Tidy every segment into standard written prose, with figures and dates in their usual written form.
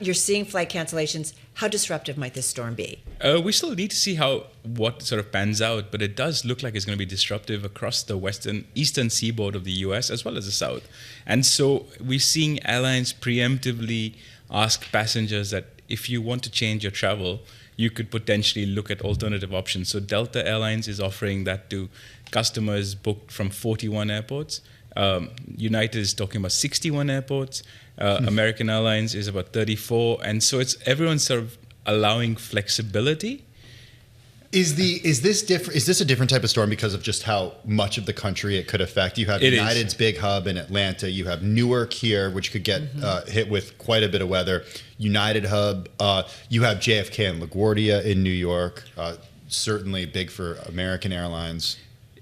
You're seeing flight cancellations. How disruptive might this storm be? We still need to see what sort of pans out, but it does look like it's going to be disruptive across the eastern seaboard of the U.S. as well as the south. And so we're seeing airlines preemptively ask passengers that if you want to change your travel, you could potentially look at alternative options. So Delta Airlines is offering that to customers booked from 41 airports. United is talking about 61 airports. American Airlines is about 34. And so everyone's sort of allowing flexibility. Is this a different type of storm because of just how much of the country it could affect? You have United's big hub in Atlanta. You have Newark here, which could get hit with quite a bit of weather. United hub. You have JFK and LaGuardia in New York. Certainly big for American Airlines.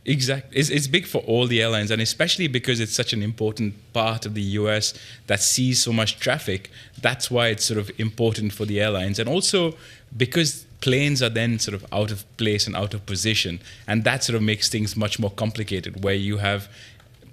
Exactly. It's big for all the airlines, and especially because it's such an important part of the US that sees so much traffic. That's why it's sort of important for the airlines. And also because planes are then sort of out of place and out of position, and that sort of makes things much more complicated, where you have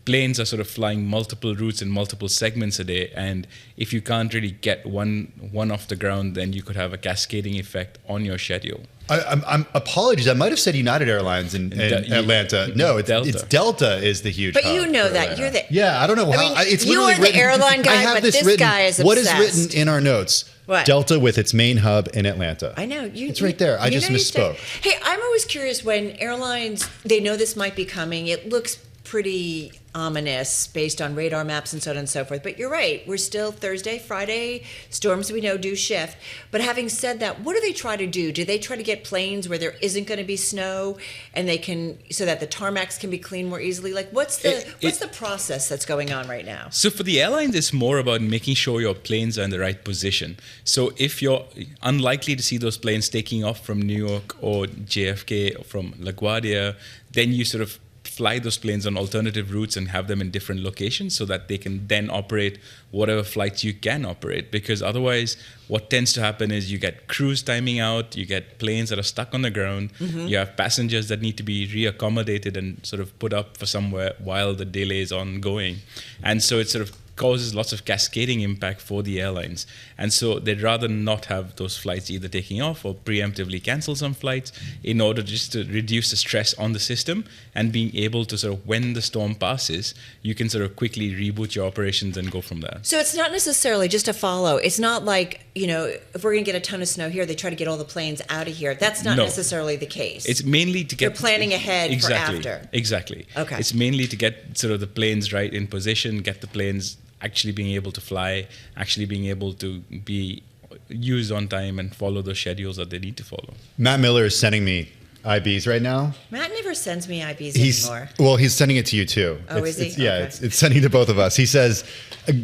planes are sort of flying multiple routes in multiple segments a day, and if you can't really get one off the ground, then you could have a cascading effect on your schedule. I'm apologies. I might have said United Airlines in Atlanta. No, it's Delta is the huge. But hub you know that you're the. Yeah, I don't know how. It's you are the airline guy, but this guy is obsessed. What is written in our notes? What? Delta with its main hub in Atlanta. I know. It's right there. I just misspoke. Hey, I'm always curious when airlines, they know this might be coming. It looks pretty ominous based on radar maps and so on and so forth. But you're right. We're still Thursday, Friday. Storms we know do shift. But having said that, what do they try to do? Do they try to get planes where there isn't going to be snow and they can, so that the tarmacs can be cleaned more easily? Like what's the process that's going on right now? So for the airlines, it's more about making sure your planes are in the right position. So if you're unlikely to see those planes taking off from New York or JFK or from LaGuardia, then you sort of fly those planes on alternative routes and have them in different locations so that they can then operate whatever flights you can operate. Because otherwise, what tends to happen is you get crews timing out, you get planes that are stuck on the ground, you have passengers that need to be reaccommodated and sort of put up for somewhere while the delay is ongoing. And so it sort of causes lots of cascading impact for the airlines. And so they'd rather not have those flights either taking off or preemptively cancel some flights in order just to reduce the stress on the system and being able to sort of, when the storm passes, you can sort of quickly reboot your operations and go from there. So it's not necessarily just a follow. It's not like, if we're going to get a ton of snow here, they try to get all the planes out of here. That's not necessarily the case. It's mainly to get... You're planning ahead for after. Exactly. Okay. It's mainly to get sort of the planes right in position, get the planes actually being able to fly, actually being able to be used on time and follow the schedules that they need to follow. Matt Miller is sending me IBs right now. Matt never sends me IBs anymore. Well, he's sending it to you too. Oh, is he? Yeah, okay. It's sending to both of us. He says,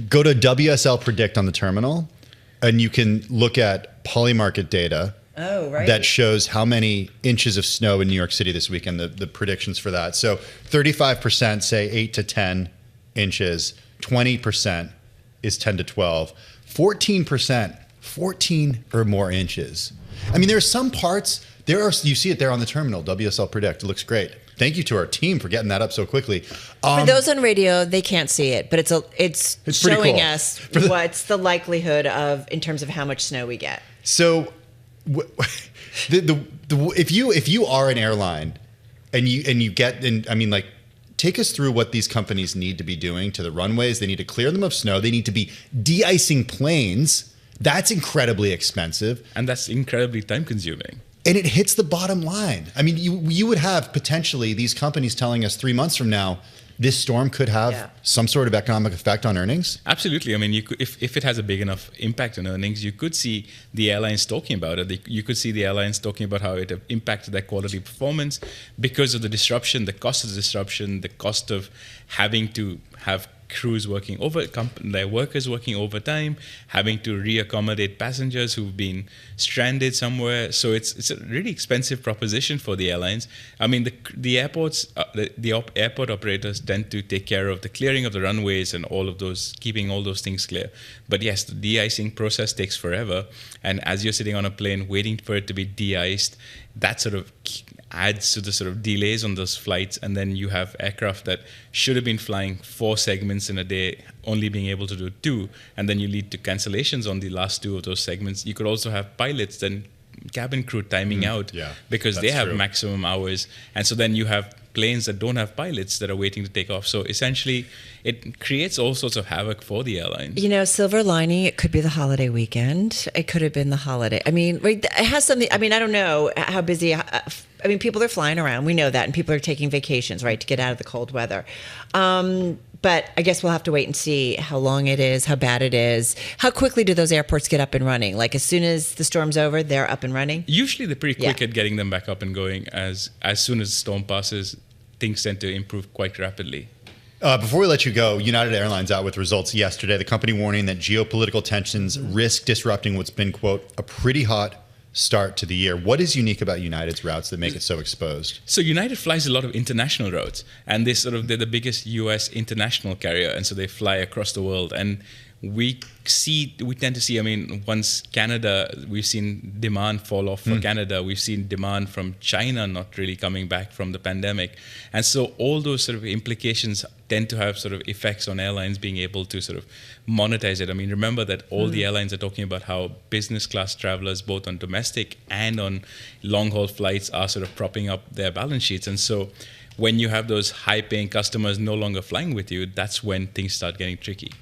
go to WSL Predict on the terminal, and you can look at Polymarket data. Oh, right. That shows how many inches of snow in New York City this weekend, the predictions for that. So 35% say 8 to 10 inches. 20% is 10 to 12. 14%, 14 or more inches. I mean, there are some parts, you see it there on the terminal, WSL Predict. It looks great. Thank you to our team for getting that up so quickly. For those on radio, they can't see it, but it's showing cool. us what's the likelihood of, in terms of how much snow we get. So if you are an airline and you get, take us through what these companies need to be doing to the runways. They need to clear them of snow. They need to be de-icing planes. That's incredibly expensive. And that's incredibly time-consuming. And it hits the bottom line. I mean, you would have potentially these companies telling us 3 months from now, this storm could have some sort of economic effect on earnings? Absolutely. I mean, you could, if it has a big enough impact on earnings, you could see the airlines talking about it. You could see the airlines talking about how it impacted their quality performance because of the disruption, the cost of the disruption, the cost of having to have crews working their workers working overtime, having to reaccommodate passengers who've been stranded somewhere. So it's a really expensive proposition for the airlines. I mean, the airports, the airport operators tend to take care of the clearing of the runways and all of those, keeping all those things clear. But yes, the de-icing process takes forever. And as you're sitting on a plane waiting for it to be de-iced, that sort of adds to the sort of delays on those flights. And then you have aircraft that should have been flying 4 segments in a day, only being able to do 2. And then you lead to cancellations on the last 2 of those segments. You could also have pilots then cabin crew timing out because they have maximum hours. And so then you have planes that don't have pilots that are waiting to take off. So essentially, it creates all sorts of havoc for the airlines. You know, silver lining, it could be the holiday weekend. It could have been the holiday. I mean, right, it has something, I mean, I don't know how busy, I mean, people are flying around. We know that. And people are taking vacations, right, to get out of the cold weather. But I guess we'll have to wait and see how long it is, how bad it is. How quickly do those airports get up and running? Like as soon as the storm's over, they're up and running? Usually they're pretty quick at getting them back up and going. As soon as the storm passes, things tend to improve quite rapidly. Before we let you go, United Airlines out with results yesterday. The company warning that geopolitical tensions risk disrupting what's been, quote, a pretty hot start to the year. What is unique about United's routes that make it so exposed? So United flies a lot of international routes, and they're the biggest US international carrier, and so they fly across the world. And we tend to see, I mean, once Canada, we've seen demand fall off for Canada. We've seen demand from China not really coming back from the pandemic. And so all those sort of implications tend to have sort of effects on airlines being able to sort of monetize it. I mean, remember that all the airlines are talking about how business class travelers, both on domestic and on long haul flights, are sort of propping up their balance sheets. And so when you have those high paying customers no longer flying with you, that's when things start getting tricky.